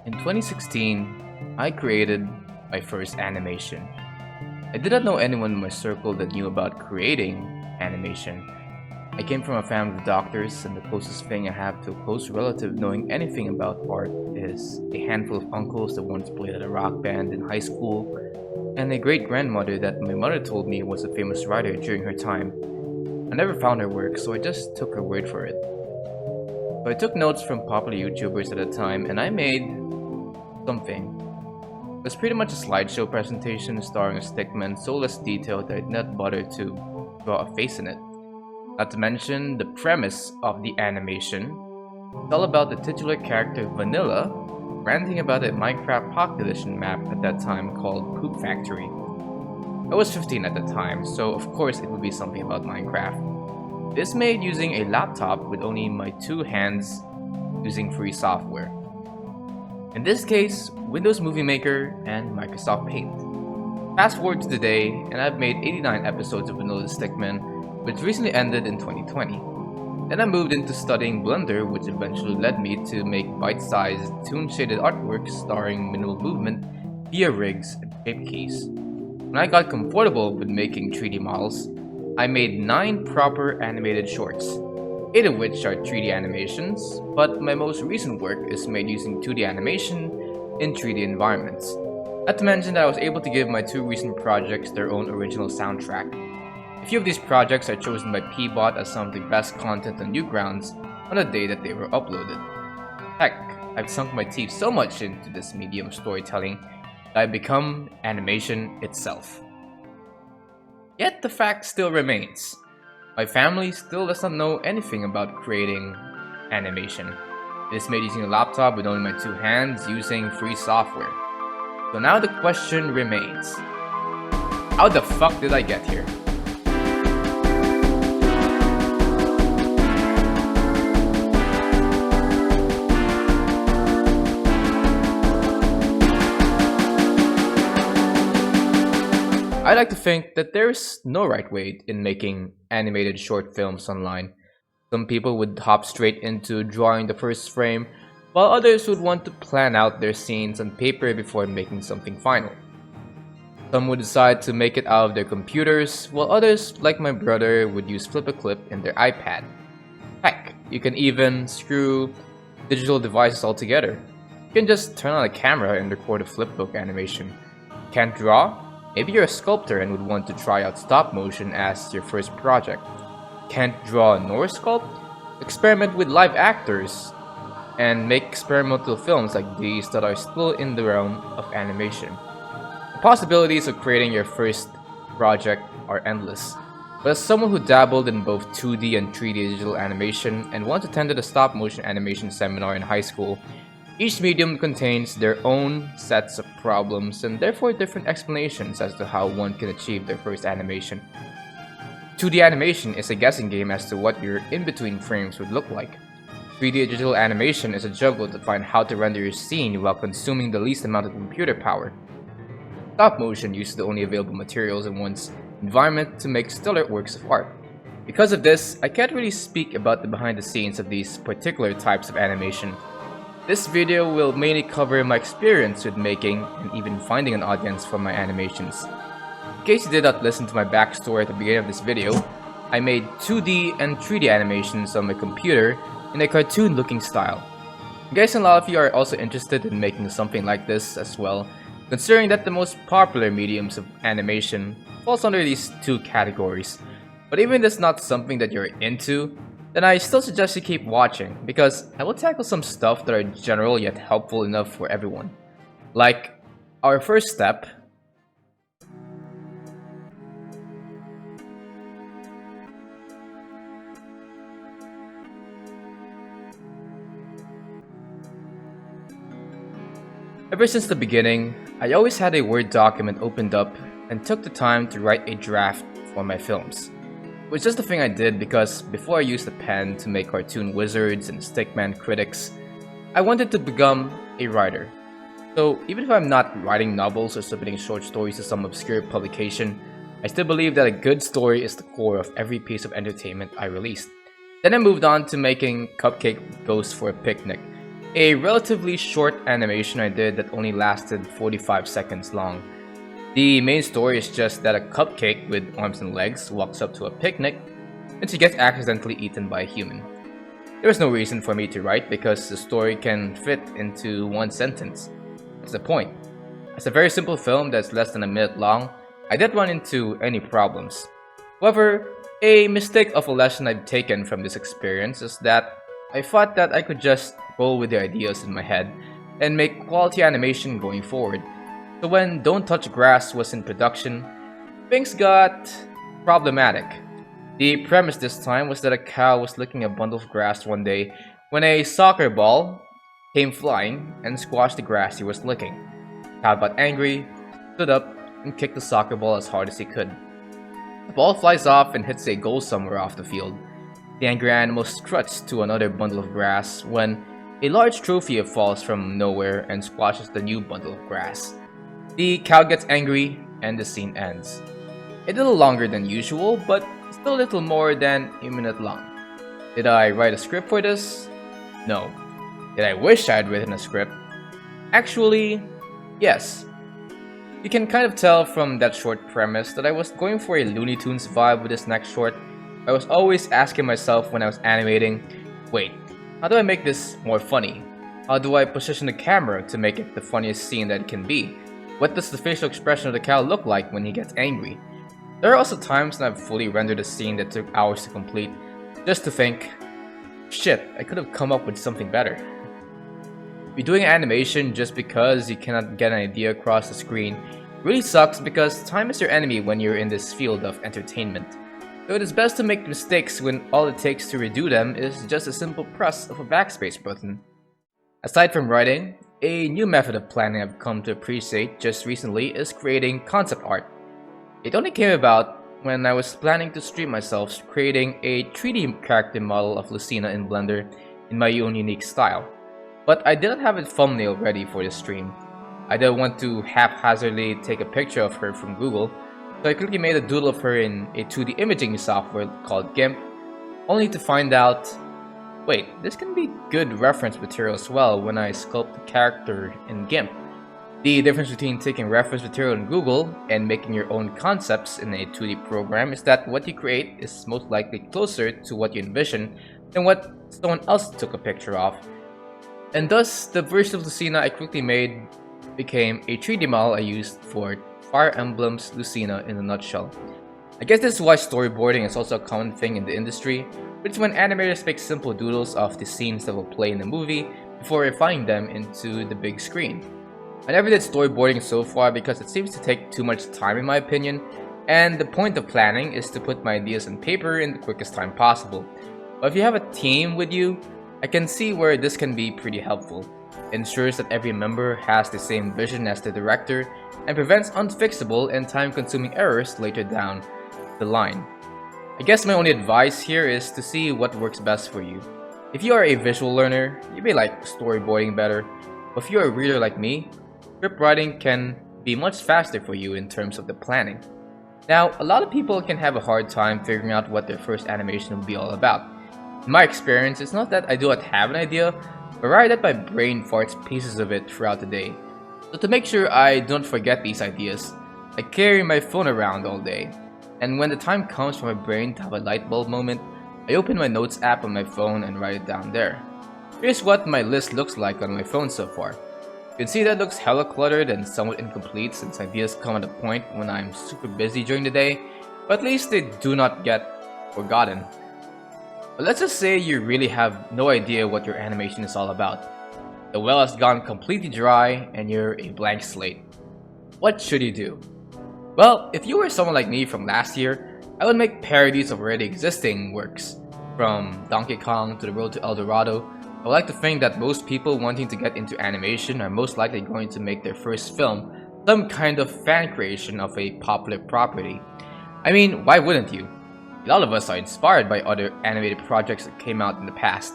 In 2016, I created my first animation. I did not know anyone in my circle that knew about creating animation. I came from a family of doctors, and the closest thing I have to a close relative knowing anything about art is a handful of uncles that once played at a rock band in high school, and a great grandmother that my mother told me was a famous writer during her time. I never found her work, so I just took her word for it. So I took notes from popular YouTubers at the time, and I made something. It was pretty much a slideshow presentation starring a stickman so less detailed that I did not bother to draw a face in it. Not to mention, the premise of the animation is all about the titular character Vanilla ranting about a Minecraft Pocket Edition map at that time called Poop Factory. I was 15 at the time, so of course it would be something about Minecraft. This made using a laptop with only my two hands using free software. In this case, Windows Movie Maker and Microsoft Paint. Fast forward to today, and I've made 89 episodes of Vanilla Stickman, which recently ended in 2020. Then I moved into studying Blender, which eventually led me to make bite-sized, toon-shaded artwork starring minimal movement via rigs and shape keys. When I got comfortable with making 3D models, I made 9 proper animated shorts, 8 of which are 3D animations, but my most recent work is made using 2D animation in 3D environments. Not to mention that I was able to give my 2 recent projects their own original soundtrack. A few of these projects are chosen by Peabot as some of the best content on Newgrounds on the day that they were uploaded. Heck, I've sunk my teeth so much into this medium of storytelling that I've become animation itself. Yet the fact still remains. My family still does not know anything about creating animation. It is made using a laptop with only my 2 hands using free software. So now the question remains, how the fuck did I get here? I like to think that there's no right way in making animated short films online. Some people would hop straight into drawing the first frame, while others would want to plan out their scenes on paper before making something final. Some would decide to make it out of their computers, while others, like my brother, would use Flip-a-Clip in their iPad. Heck, you can even screw digital devices all together. You can just turn on a camera and record a flipbook animation. Can't draw? Maybe you're a sculptor and would want to try out stop motion as your first project. Can't draw nor sculpt? Experiment with live actors and make experimental films like these that are still in the realm of animation. The possibilities of creating your first project are endless. But as someone who dabbled in both 2D and 3D digital animation and once attended a stop motion animation seminar in high school, each medium contains their own sets of problems and therefore different explanations as to how one can achieve their first animation. 2D animation is a guessing game as to what your in-between frames would look like. 3D digital animation is a juggle to find how to render your scene while consuming the least amount of computer power. Stop motion uses the only available materials in one's environment to make stellar works of art. Because of this, I can't really speak about the behind the scenes of these particular types of animation. This video will mainly cover my experience with making and even finding an audience for my animations. In case you did not listen to my backstory at the beginning of this video, I made 2D and 3D animations on my computer in a cartoon-looking style. I guess a lot of you are also interested in making something like this as well, considering that the most popular mediums of animation falls under these 2 categories. But even if it's not something that you're into, then I still suggest you keep watching, because I will tackle some stuff that are general yet helpful enough for everyone. Like, our first step. Ever since the beginning, I always had a Word document opened up and took the time to write a draft for my films. It was just a thing I did because before I used the pen to make cartoon wizards and stickman critics, I wanted to become a writer. So even if I'm not writing novels or submitting short stories to some obscure publication, I still believe that a good story is the core of every piece of entertainment I released. Then I moved on to making Cupcake Goes for a Picnic, A relatively short animation I did that only lasted 45 seconds long. The main story is just that a cupcake with arms and legs walks up to a picnic and she gets accidentally eaten by a human. There was no reason for me to write because the story can fit into one sentence. That's the point. It's a very simple film that's less than a minute long. I didn't run into any problems. However, a mistake of a lesson I've taken from this experience is that I thought that I could just roll with the ideas in my head and make quality animation going forward. So when Don't Touch Grass was in production, things got problematic. The premise this time was that a cow was licking a bundle of grass one day when a soccer ball came flying and squashed the grass he was licking. The cow got angry, stood up, and kicked the soccer ball as hard as he could. The ball flies off and hits a goal somewhere off the field. The angry animal struts to another bundle of grass when a large trophy falls from nowhere and squashes the new bundle of grass. The cow gets angry and the scene ends. A little longer than usual, but still a little more than a minute long. Did I write a script for this? No. Did I wish I had written a script? Actually, yes. You can kind of tell from that short premise that I was going for a Looney Tunes vibe with this next short. I was always asking myself when I was animating, wait, how do I make this more funny? How do I position the camera to make it the funniest scene that it can be? What does the facial expression of the cow look like when he gets angry? There are also times when I've fully rendered a scene that took hours to complete, just to think, shit, I could have come up with something better. You're doing animation just because you cannot get an idea across the screen really sucks because time is your enemy when you're in this field of entertainment. So it is best to make mistakes when all it takes to redo them is just a simple press of a backspace button. Aside from writing, a new method of planning I've come to appreciate just recently is creating concept art. It only came about when I was planning to stream myself creating a 3D character model of Lucina in Blender in my own unique style. But I didn't have a thumbnail ready for this stream. I didn't want to haphazardly take a picture of her from Google, so I quickly made a doodle of her in a 2D imaging software called GIMP, only to find out, wait, this can be good reference material as well when I sculpt the character in GIMP. The difference between taking reference material in Google and making your own concepts in a 2D program is that what you create is most likely closer to what you envision than what someone else took a picture of. And thus, the version of Lucina I quickly made became a 3D model I used for Fire Emblem's Lucina in a nutshell. I guess this is why storyboarding is also a common thing in the industry, which is when animators make simple doodles of the scenes that will play in the movie before refining them into the big screen. I never did storyboarding so far because it seems to take too much time in my opinion, and the point of planning is to put my ideas on paper in the quickest time possible. But if you have a team with you, I can see where this can be pretty helpful. It ensures that every member has the same vision as the director and prevents unfixable and time-consuming errors later down the line. I guess my only advice here is to see what works best for you. If you are a visual learner, you may like storyboarding better, but if you're a reader like me, script writing can be much faster for you in terms of the planning. Now, a lot of people can have a hard time figuring out what their first animation will be all about. In my experience, it's not that I do not have an idea, but rather that my brain farts pieces of it throughout the day. So to make sure I don't forget these ideas, I carry my phone around all day. And when the time comes for my brain to have a light bulb moment, I open my notes app on my phone and write it down there. Here's what my list looks like on my phone so far. You can see that it looks hella cluttered and somewhat incomplete since ideas come at a point when I'm super busy during the day, but at least they do not get forgotten. But let's just say you really have no idea what your animation is all about. The well has gone completely dry and you're a blank slate. What should you do? Well, if you were someone like me from last year, I would make parodies of already existing works. From Donkey Kong to The Road to El Dorado, I would like to think that most people wanting to get into animation are most likely going to make their first film some kind of fan creation of a popular property. I mean, why wouldn't you? A lot of us are inspired by other animated projects that came out in the past.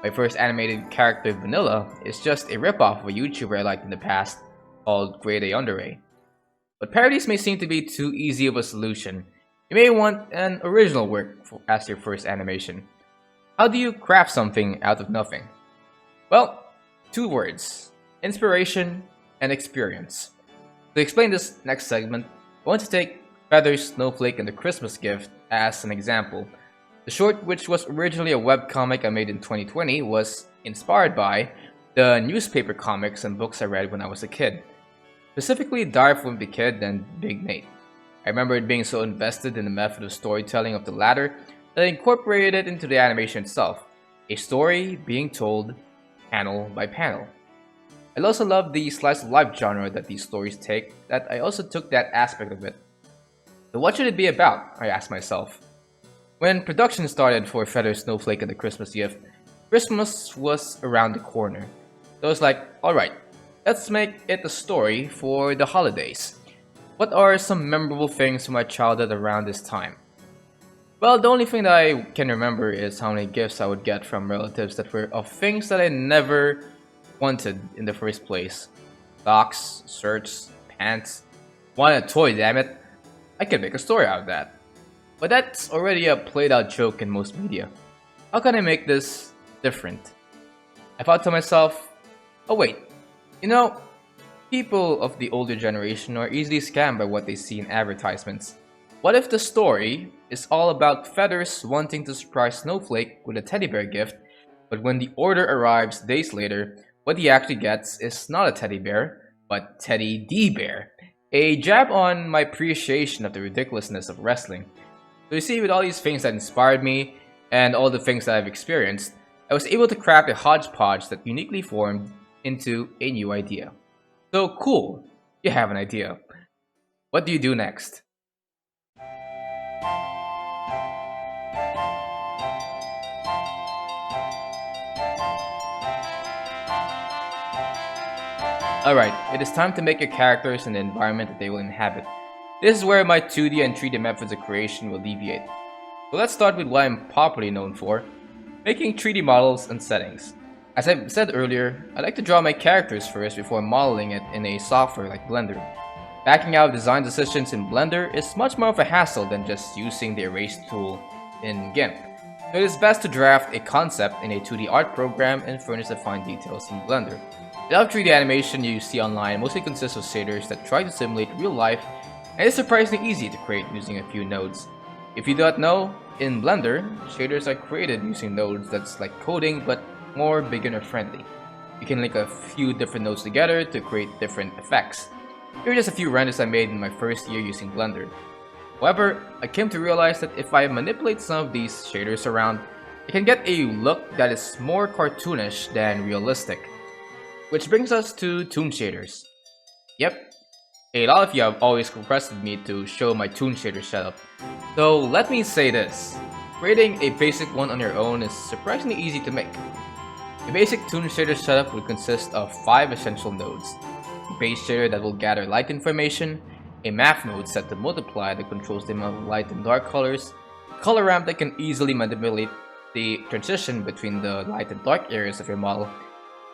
My first animated character, Vanilla, is just a ripoff of a YouTuber I liked in the past called Grade A Underray. But parodies may seem to be too easy of a solution. You may want an original work as your first animation. How do you craft something out of nothing? Well, Two words: inspiration and experience. To explain this next segment, I want to take Feather's Snowflake and the Christmas Gift as an example. The short, which was originally a webcomic I made in 2020, was inspired by the newspaper comics and books I read when I was a kid, specifically Diary of a Wimpy Kid and Big Nate. I remembered being so invested in the method of storytelling of the latter that I incorporated it into the animation itself, a story being told panel by panel. I also love the slice of life genre that these stories take, that I also took that aspect of it. So what should it be about? I asked myself. When production started for Feather Snowflake and the Christmas Gift, Christmas was around the corner. So I was like, alright, let's make it a story for the holidays. What are some memorable things from my childhood around this time? Well, the only thing that I can remember is how many gifts I would get from relatives that were of things that I never wanted in the first place. Socks, shirts, pants. Wanted a toy, damn it. I could make a story out of that. But that's already a played out joke in most media. How can I make this different? I thought to myself, oh wait, people of the older generation are easily scammed by what they see in advertisements. What if the story is all about Feathers wanting to surprise Snowflake with a teddy bear gift, but when the order arrives days later, what he actually gets is not a teddy bear, but Teddy D Bear. A jab on my appreciation of the ridiculousness of wrestling. So you see, with all these things that inspired me, and all the things that I've experienced, I was able to craft a hodgepodge that uniquely formed into a new idea. So cool, you have an idea. What do you do next? Alright, it is time to make your characters and the environment that they will inhabit. This is where my 2D and 3D methods of creation will deviate. So let's start with what I'm popularly known for, making 3D models and settings. As I said earlier, I like to draw my characters first before modeling it in a software like Blender. Backing out design decisions in Blender is much more of a hassle than just using the erase tool in GIMP. So it is best to draft a concept in a 2D art program and furnish the fine details in Blender. The lot of 3D animation you see online mostly consists of shaders that try to simulate real life, and it's surprisingly easy to create using a few nodes. If you don't know, in Blender, shaders are created using nodes that's like coding but more beginner friendly. You can link a few different nodes together to create different effects. Here are just a few renders I made in my first year using Blender. However, I came to realize that if I manipulate some of these shaders around, I can get a look that is more cartoonish than realistic. Which brings us to toon shaders. Yep, a lot of you have always requested me to show my toon shader setup. So let me say this, creating a basic one on your own is surprisingly easy to make. A basic toon shader setup would consist of 5 essential nodes. A base shader that will gather light information, a math node set to multiply that controls the amount of light and dark colors, a color ramp that can easily manipulate the transition between the light and dark areas of your model,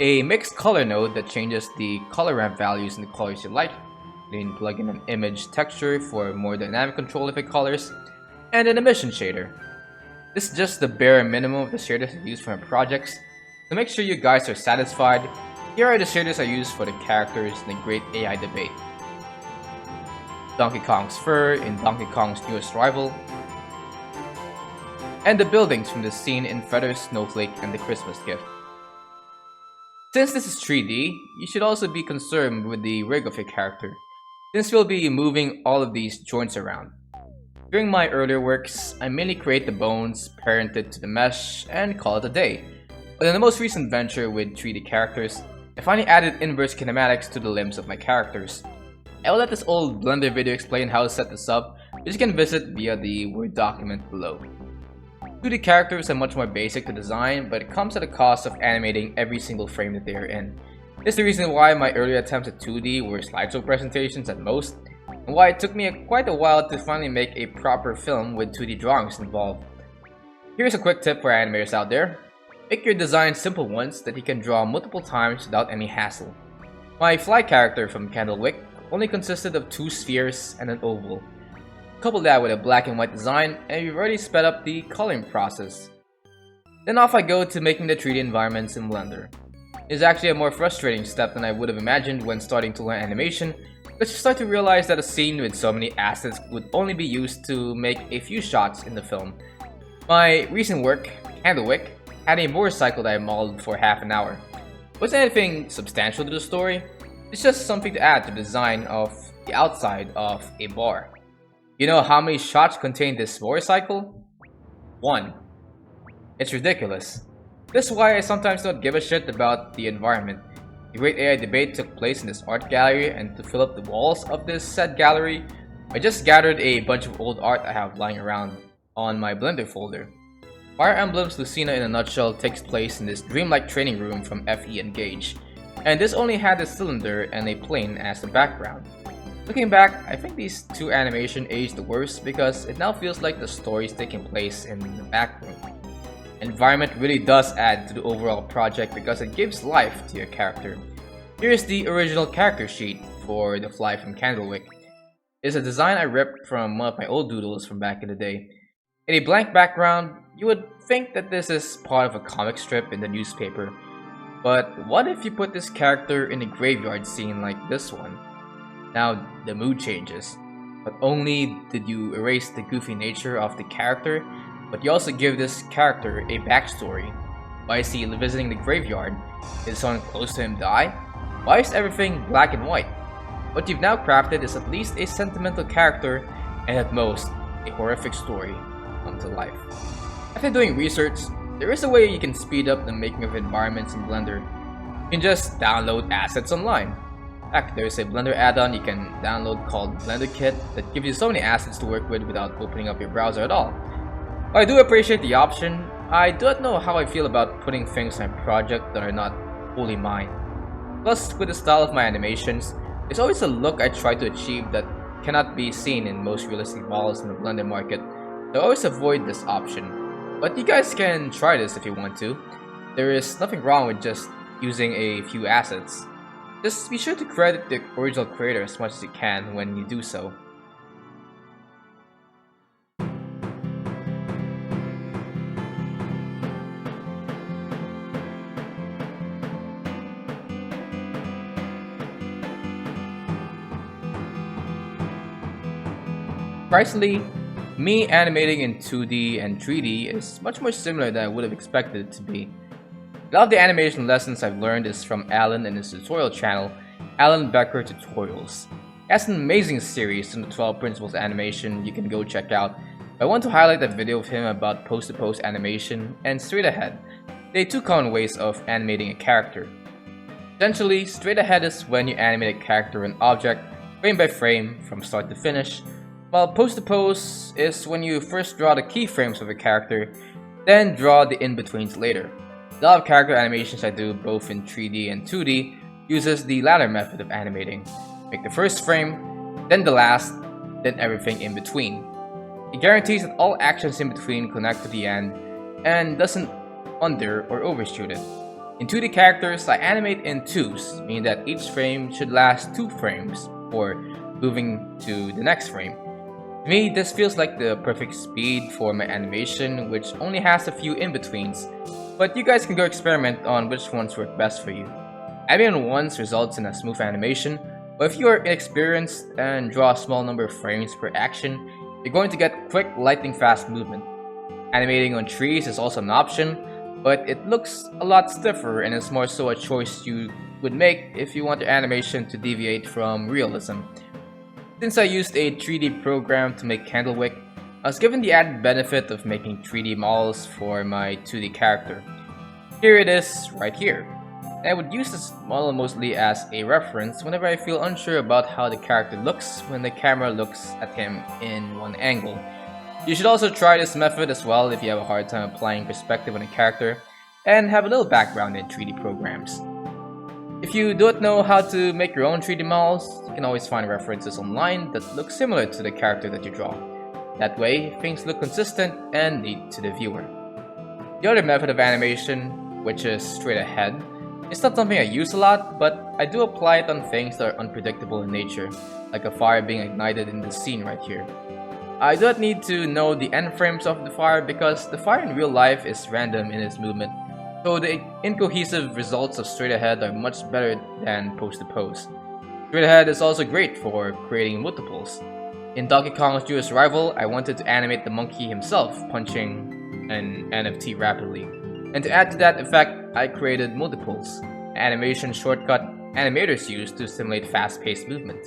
a mixed color node that changes the color ramp values in the colors you like. You can plug in an image texture for more dynamic control of the colors, and an emission shader. This is just the bare minimum of the shaders I use for my projects. To make sure you guys are satisfied, here are the shaders I use for the characters in the Great AI Debate. Donkey Kong's fur in Donkey Kong's newest rival, and the buildings from the scene in Feather Snowflake and the Christmas Gift. Since this is 3D, you should also be concerned with the rig of your character, since you'll be moving all of these joints around. During my earlier works, I mainly create the bones, parent it to the mesh, and call it a day. But in the most recent venture with 3D characters, I finally added inverse kinematics to the limbs of my characters. I will let this old Blender video explain how to set this up, which you can visit via the Word document below. 2D characters are much more basic to design, but it comes at a cost of animating every single frame that they are in. This is the reason why my earlier attempts at 2D were slideshow presentations at most, and why it took me quite a while to finally make a proper film with 2D drawings involved. Here's a quick tip for animators out there. Make your designs simple ones that you can draw multiple times without any hassle. My fly character from Candlewick only consisted of 2 spheres and an oval. Couple that with a black and white design, and we've already sped up the coloring process. Then off I go to making the 3D environments in Blender. It's actually a more frustrating step than I would have imagined when starting to learn animation, because you start to realize that a scene with so many assets would only be used to make a few shots in the film. My recent work, Candlewick, had a motorcycle that I modeled for half an hour. It wasn't anything substantial to the story, it's just something to add to the design of the outside of a bar. You know how many shots contain this motorcycle? One. It's ridiculous. This is why I sometimes don't give a shit about the environment. A great AI debate took place in this art gallery, and to fill up the walls of this said gallery, I just gathered a bunch of old art I have lying around on my Blender folder. Fire Emblem's Lucina in a nutshell takes place in this dreamlike training room from FE Engage, and this only had a cylinder and a plane as the background. Looking back, I think these two animations aged the worst because it now feels like the story is taking place in the back room. Environment really does add to the overall project because it gives life to your character. Here's the original character sheet for the fly from Candlewick. It's a design I ripped from one of my old doodles from back in the day. In a blank background, you would think that this is part of a comic strip in the newspaper. But what if you put this character in a graveyard scene like this one? Now the mood changes. Not only did you erase the goofy nature of the character, but you also give this character a backstory. Why is he visiting the graveyard? Did someone close to him die? Why is everything black and white? What you've now crafted is at least a sentimental character, and at most, a horrific story come to life. After doing research, there is a way you can speed up the making of environments in Blender. You can just download assets online. In fact, there's a Blender add-on you can download called Blender Kit that gives you so many assets to work with without opening up your browser at all. While I do appreciate the option, I do not know how I feel about putting things in my project that are not fully mine. Plus, with the style of my animations, there's always a look I try to achieve that cannot be seen in most realistic models in the Blender market, so I always avoid this option. But you guys can try this if you want to. There is nothing wrong with just using a few assets. Just be sure to credit the original creator as much as you can when you do so. Surprisingly, me animating in 2D and 3D is much more similar than I would have expected it to be. A lot of the animation lessons I've learned is from Alan and his tutorial channel, Alan Becker Tutorials. He has an amazing series on the 12 Principles of Animation you can go check out. I want to highlight that video of him about post-to-post animation and straight ahead. They are two common ways of animating a character. Essentially, straight ahead is when you animate a character or an object frame by frame from start to finish, while post-to-pose is when you first draw the keyframes of a character, then draw the in-betweens later. A lot of character animations I do both in 3D and 2D uses the latter method of animating. Make the first frame, then the last, then everything in between. It guarantees that all actions in between connect to the end and doesn't under or overshoot it. In 2D characters, I animate in twos, meaning that each frame should last 2 frames before moving to the next frame. To me, this feels like the perfect speed for my animation, which only has a few in-betweens, but you guys can go experiment on which ones work best for you. Animating once results in a smooth animation, but if you are inexperienced and draw a small number of frames per action, you're going to get quick lightning-fast movement. Animating on trees is also an option, but it looks a lot stiffer and is more so a choice you would make if you want your animation to deviate from realism. Since I used a 3D program to make Candlewick, I was given the added benefit of making 3D models for my 2D character. Here it is, right here. And I would use this model mostly as a reference whenever I feel unsure about how the character looks when the camera looks at him in one angle. You should also try this method as well if you have a hard time applying perspective on a character and have a little background in 3D programs. If you don't know how to make your own 3D models, you can always find references online that look similar to the character that you draw. That way, things look consistent and neat to the viewer. The other method of animation, which is straight ahead, is not something I use a lot, but I do apply it on things that are unpredictable in nature, like a fire being ignited in this scene right here. I do not need to know the end frames of the fire because the fire in real life is random in its movement, so the incohesive results of straight ahead are much better than pose to pose. Straight ahead is also great for creating multiples. In Donkey Kong's Newest Rival, I wanted to animate the monkey himself punching an NFT rapidly. And to add to that effect, I created multiples, an animation shortcut animators use to simulate fast-paced movement.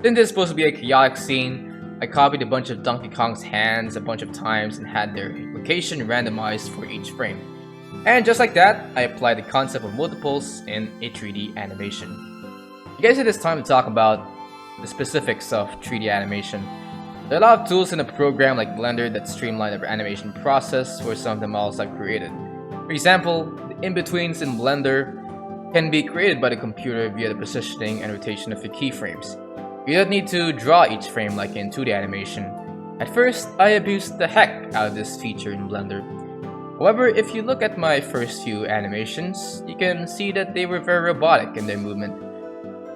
Since this is supposed to be a chaotic scene, I copied a bunch of Donkey Kong's hands a bunch of times and had their location randomized for each frame. And just like that, I applied the concept of multiples in a 3D animation. I guess it is time to talk about the specifics of 3D animation. There are a lot of tools in a program like Blender that streamline the animation process for some of the models I've created. For example, the in-betweens in Blender can be created by the computer via the positioning and rotation of your keyframes. You don't need to draw each frame like in 2D animation. At first, I abused the heck out of this feature in Blender. However, if you look at my first few animations, you can see that they were very robotic in their movement.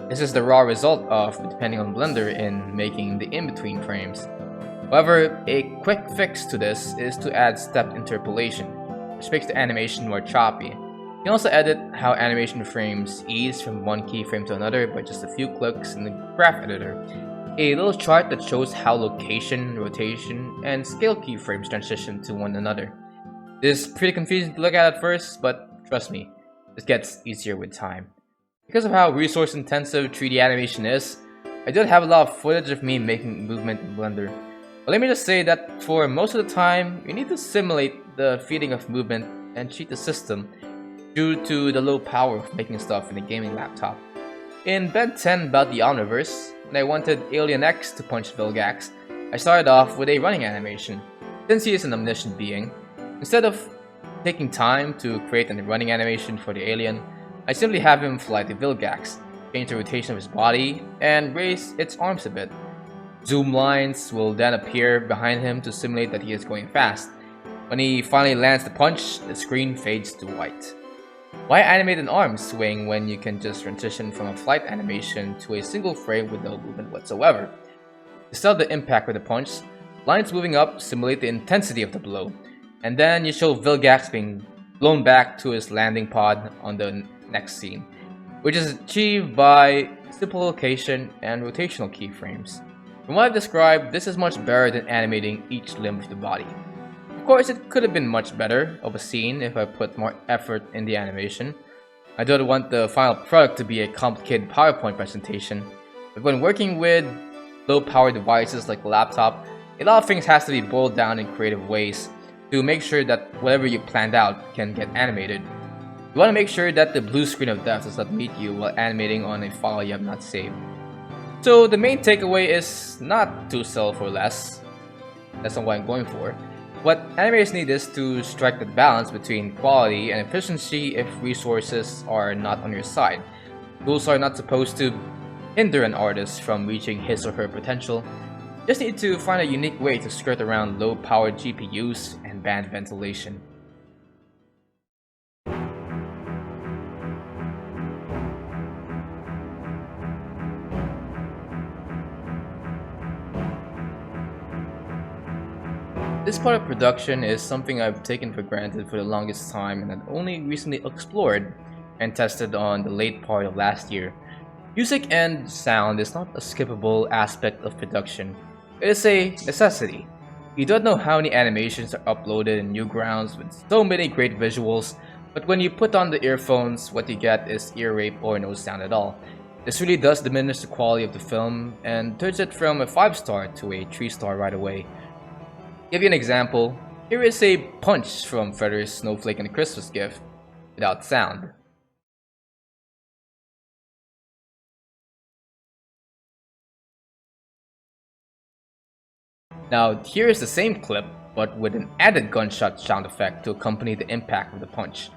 This is the raw result of depending on Blender in making the in-between frames. However, a quick fix to this is to add stepped interpolation, which makes the animation more choppy. You can also edit how animation frames ease from one keyframe to another by just a few clicks in the graph editor. A little chart that shows how location, rotation, and scale keyframes transition to one another. This is pretty confusing to look at first, but trust me, this gets easier with time. Because of how resource intensive 3D animation is, I did have a lot of footage of me making movement in Blender. But let me just say that for most of the time, you need to simulate the feeding of movement and cheat the system due to the low power of making stuff in a gaming laptop. In Ben 10 about the Omniverse, when I wanted Alien X to punch Vilgax, I started off with a running animation. Since he is an omniscient being, instead of taking time to create a running animation for the alien, I simply have him fly to Vilgax, change the rotation of his body, and raise its arms a bit. Zoom lines will then appear behind him to simulate that he is going fast. When he finally lands the punch, the screen fades to white. Why animate an arm swing when you can just transition from a flight animation to a single frame with no movement whatsoever? To sell the impact with the punch, lines moving up simulate the intensity of the blow, and then you show Vilgax being blown back to his landing pod on the next scene, which is achieved by simple location and rotational keyframes. From what I've described, this is much better than animating each limb of the body. Of course, it could have been much better of a scene if I put more effort in the animation. I don't want the final product to be a complicated PowerPoint presentation, but when working with low-power devices like a laptop, a lot of things has to be boiled down in creative ways to make sure that whatever you planned out can get animated. You want to make sure that the blue screen of death does not meet you while animating on a file you have not saved. So the main takeaway is not to sell for less. That's not what I'm going for. What animators need is to strike the balance between quality and efficiency if resources are not on your side. Tools are not supposed to hinder an artist from reaching his or her potential. You just need to find a unique way to skirt around low-powered GPUs and bad ventilation. This part of production is something I've taken for granted for the longest time and had only recently explored and tested on the late part of last year. Music and sound is not a skippable aspect of production. It is a necessity. You don't know how many animations are uploaded in Newgrounds with so many great visuals, but when you put on the earphones, what you get is ear rape or no sound at all. This really does diminish the quality of the film and turns it from a 5-star to a 3-star right away. Give you an example, here is a punch from Freddy's Snowflake and a Christmas Gift without sound. Now here is the same clip but with an added gunshot sound effect to accompany the impact of the punch.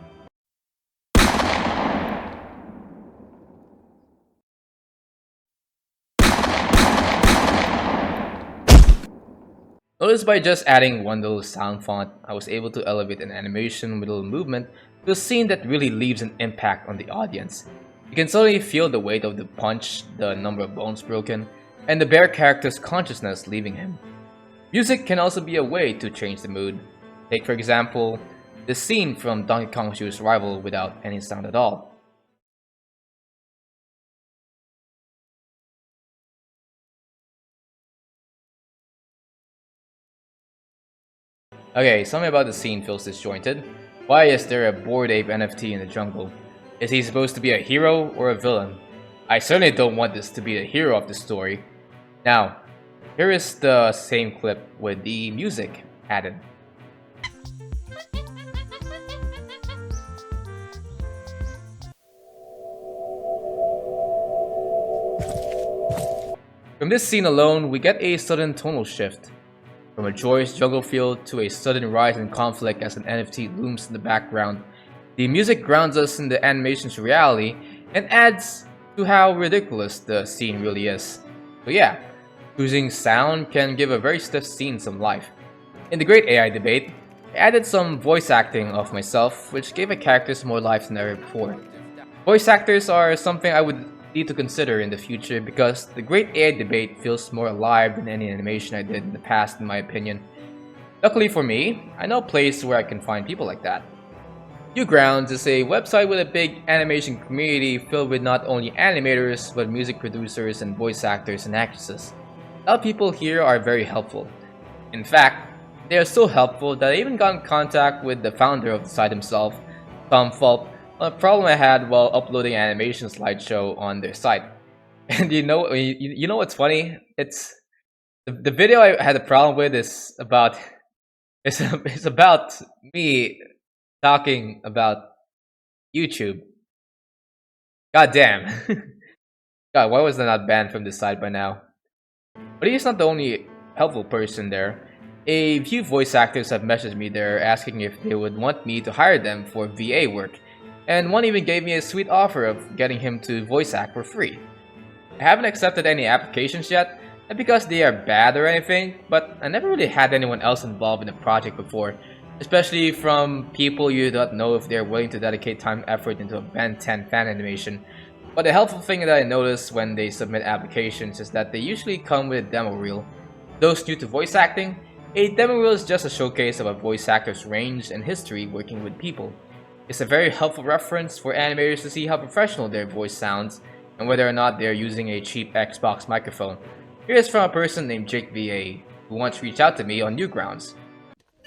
Notice by just adding one little sound font, I was able to elevate an animation with a little movement to a scene that really leaves an impact on the audience. You can suddenly feel the weight of the punch, the number of bones broken, and the bear character's consciousness leaving him. Music can also be a way to change the mood. Take for example, The scene from Donkey Kong Shoo's Rival without any sound at all. Okay, something about the scene feels disjointed. Why is there a bored ape NFT in the jungle? Is he supposed to be a hero or a villain? I certainly don't want this to be the hero of the story. Now, here is the same clip with the music added. From this scene alone, we get a sudden tonal shift. From a joyous jungle feel to a sudden rise in conflict as an NFT looms in the background. The music grounds us in the animation's reality and adds to how ridiculous the scene really is. So yeah, choosing sound can give a very stiff scene some life. In the great AI debate, I added some voice acting of myself, which gave the characters more life than ever before. Voice actors are something I would need to consider in the future because the great AI debate feels more alive than any animation I did in the past in my opinion. Luckily for me, I know a place where I can find people like that. Newgrounds is a website with a big animation community filled with not only animators but music producers and voice actors and actresses. A lot of people here are very helpful. In fact, they are so helpful that I even got in contact with the founder of the site himself, Tom Fulp, on a problem I had while uploading an animation slideshow on their site. And you know what's funny? It's the video I had a problem with is about it's about me talking about YouTube. God damn. God, why was I not banned from this site by now? But he's not the only helpful person there. A few voice actors have messaged me there asking if they would want me to hire them for VA work. And one even gave me a sweet offer of getting him to voice act for free. I haven't accepted any applications yet, not because they are bad or anything, but I never really had anyone else involved in the project before, especially from people you don't know if they're willing to dedicate time and effort into a Ben 10 fan animation. But the helpful thing that I notice when they submit applications is that they usually come with a demo reel. Those new to voice acting, a demo reel is just a showcase of a voice actor's range and history working with people. It's a very helpful reference for animators to see how professional their voice sounds and whether or not they're using a cheap Xbox microphone. Here's from a person named Jake VA, who once reached out to me on Newgrounds.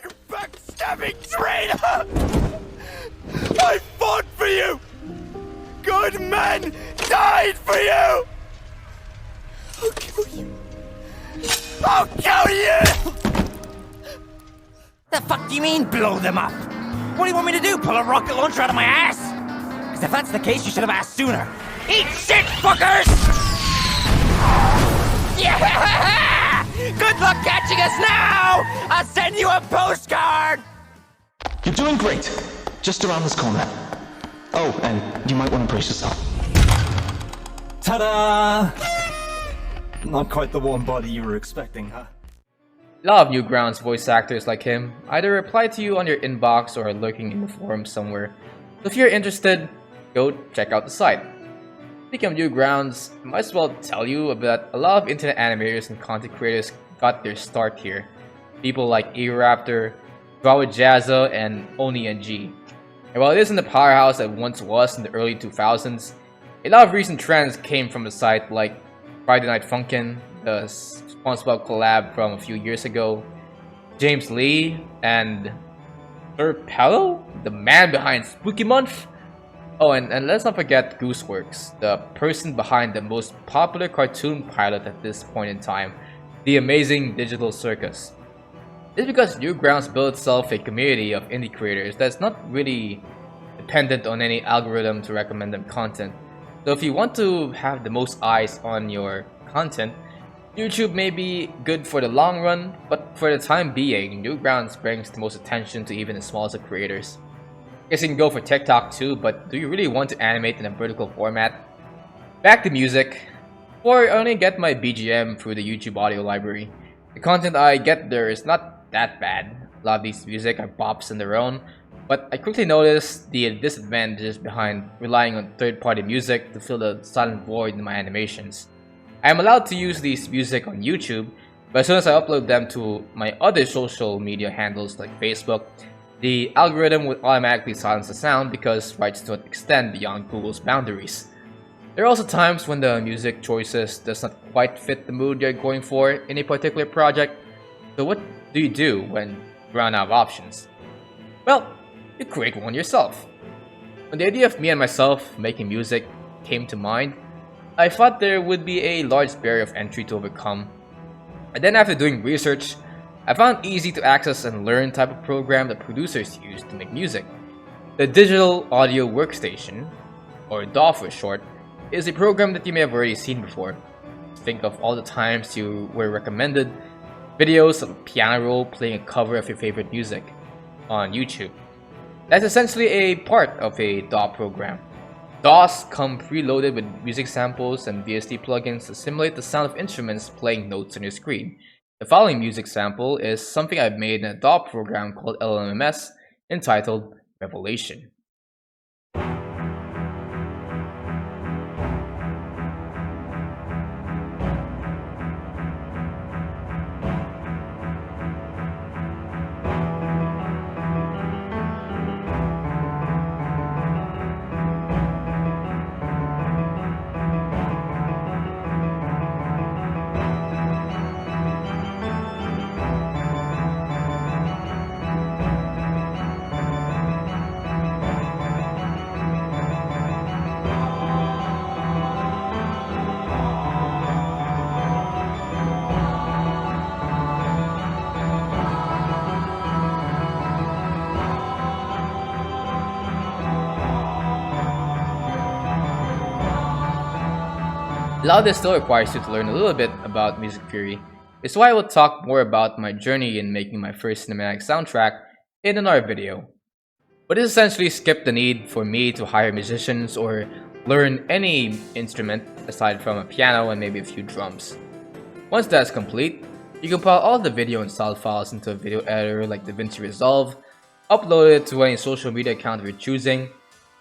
You backstabbing traitor! I fought for you! Good men died for you! I'll kill you! I'll kill you! The fuck do you mean, blow them up? What do you want me to do, pull a rocket launcher out of my ass? Because if that's the case, you should have asked sooner. Eat shit, fuckers! Yeah! Good luck catching us now! I'll send you a postcard! You're doing great. Just around this corner. Oh, and you might want to brace yourself. Ta-da! Not quite the warm body you were expecting, huh? A lot of Newgrounds voice actors like him either reply to you on your inbox or are lurking in the forum somewhere. So if you're interested, go check out the site. Speaking of Newgrounds, I might as well tell you that a lot of internet animators and content creators got their start here. People like E-Raptor, Draw Jazza, and OniNG. And while it isn't the powerhouse it once was in the early 2000s, a lot of recent trends came from the site like Friday Night Funkin', the SpongeBob collab from a few years ago, James Lee, and Sir Pello, the man behind Spooky Month. Oh, and let's not forget Gooseworks, the person behind the most popular cartoon pilot at this point in time, The Amazing Digital Circus. This is because Newgrounds built itself a community of indie creators that's not really dependent on any algorithm to recommend them content. So if you want to have the most eyes on your content, YouTube may be good for the long run, but for the time being, Newgrounds brings the most attention to even the smallest of creators. I guess you can go for TikTok too, but do you really want to animate in a vertical format? Back to music. Or I only get my BGM through the YouTube audio library. The content I get there is not that bad. A lot of these music are bops on their own, but I quickly noticed the disadvantages behind relying on third-party music to fill the silent void in my animations. I am allowed to use these music on YouTube, but as soon as I upload them to my other social media handles like Facebook, The algorithm would automatically silence the sound because rights don't extend beyond Google's boundaries. There are also times when the music choices does not quite fit the mood you're going for in a particular project. So what do you do when you run out of options? Well, you create one yourself. When the idea of me and myself making music came to mind, I thought there would be a large barrier of entry to overcome. And then after doing research, I found easy to access and learn type of program that producers use to make music. The Digital Audio Workstation, or DAW for short, is a program that you may have already seen before. Think of all the times you were recommended videos of a piano roll playing a cover of your favorite music on YouTube. That's essentially a part of a DAW program. DAWs come preloaded with music samples and VST plugins to simulate the sound of instruments playing notes on your screen. The following music sample is something I've made in a DAW program called LMMS entitled Revelation. A lot of this still requires you to learn a little bit about music theory. It's why I will talk more about my journey in making my first cinematic soundtrack in another video. But it essentially skipped the need for me to hire musicians or learn any instrument aside from a piano and maybe a few drums. Once that's complete, you compile all the video and sound files into a video editor like DaVinci Resolve, upload it to any social media account of your choosing,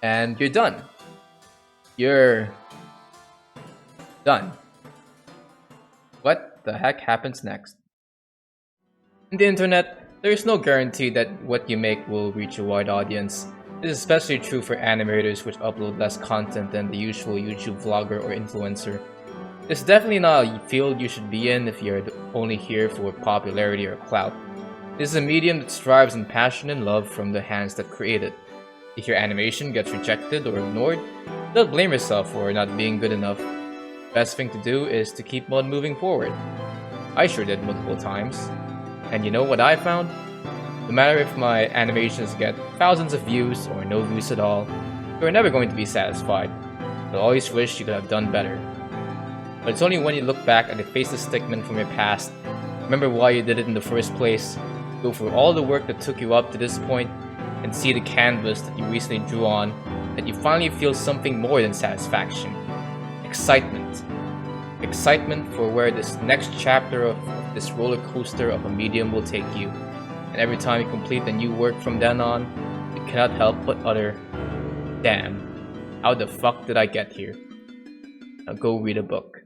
and you're done. You're done. What the heck happens next? In the internet, there is no guarantee that what you make will reach a wide audience. This is especially true for animators which upload less content than the usual YouTube vlogger or influencer. It's definitely not a field you should be in if you're only here for popularity or clout. This is a medium that strives in passion and love from the hands that create it. If your animation gets rejected or ignored, don't blame yourself for not being good enough. Best thing to do is to keep on moving forward. I sure did multiple times. And you know what I found? No matter if my animations get thousands of views or no views at all, you're never going to be satisfied. You'll always wish you could have done better. But it's only when you look back and face the stickman from your past, remember why you did it in the first place, go through all the work that took you up to this point, and see the canvas that you recently drew on, that you finally feel something more than satisfaction. Excitement. Excitement for where this next chapter of this roller coaster of a medium will take you. And every time you complete the new work from then on, you cannot help but utter, "Damn, how the fuck did I get here?" Now go read a book.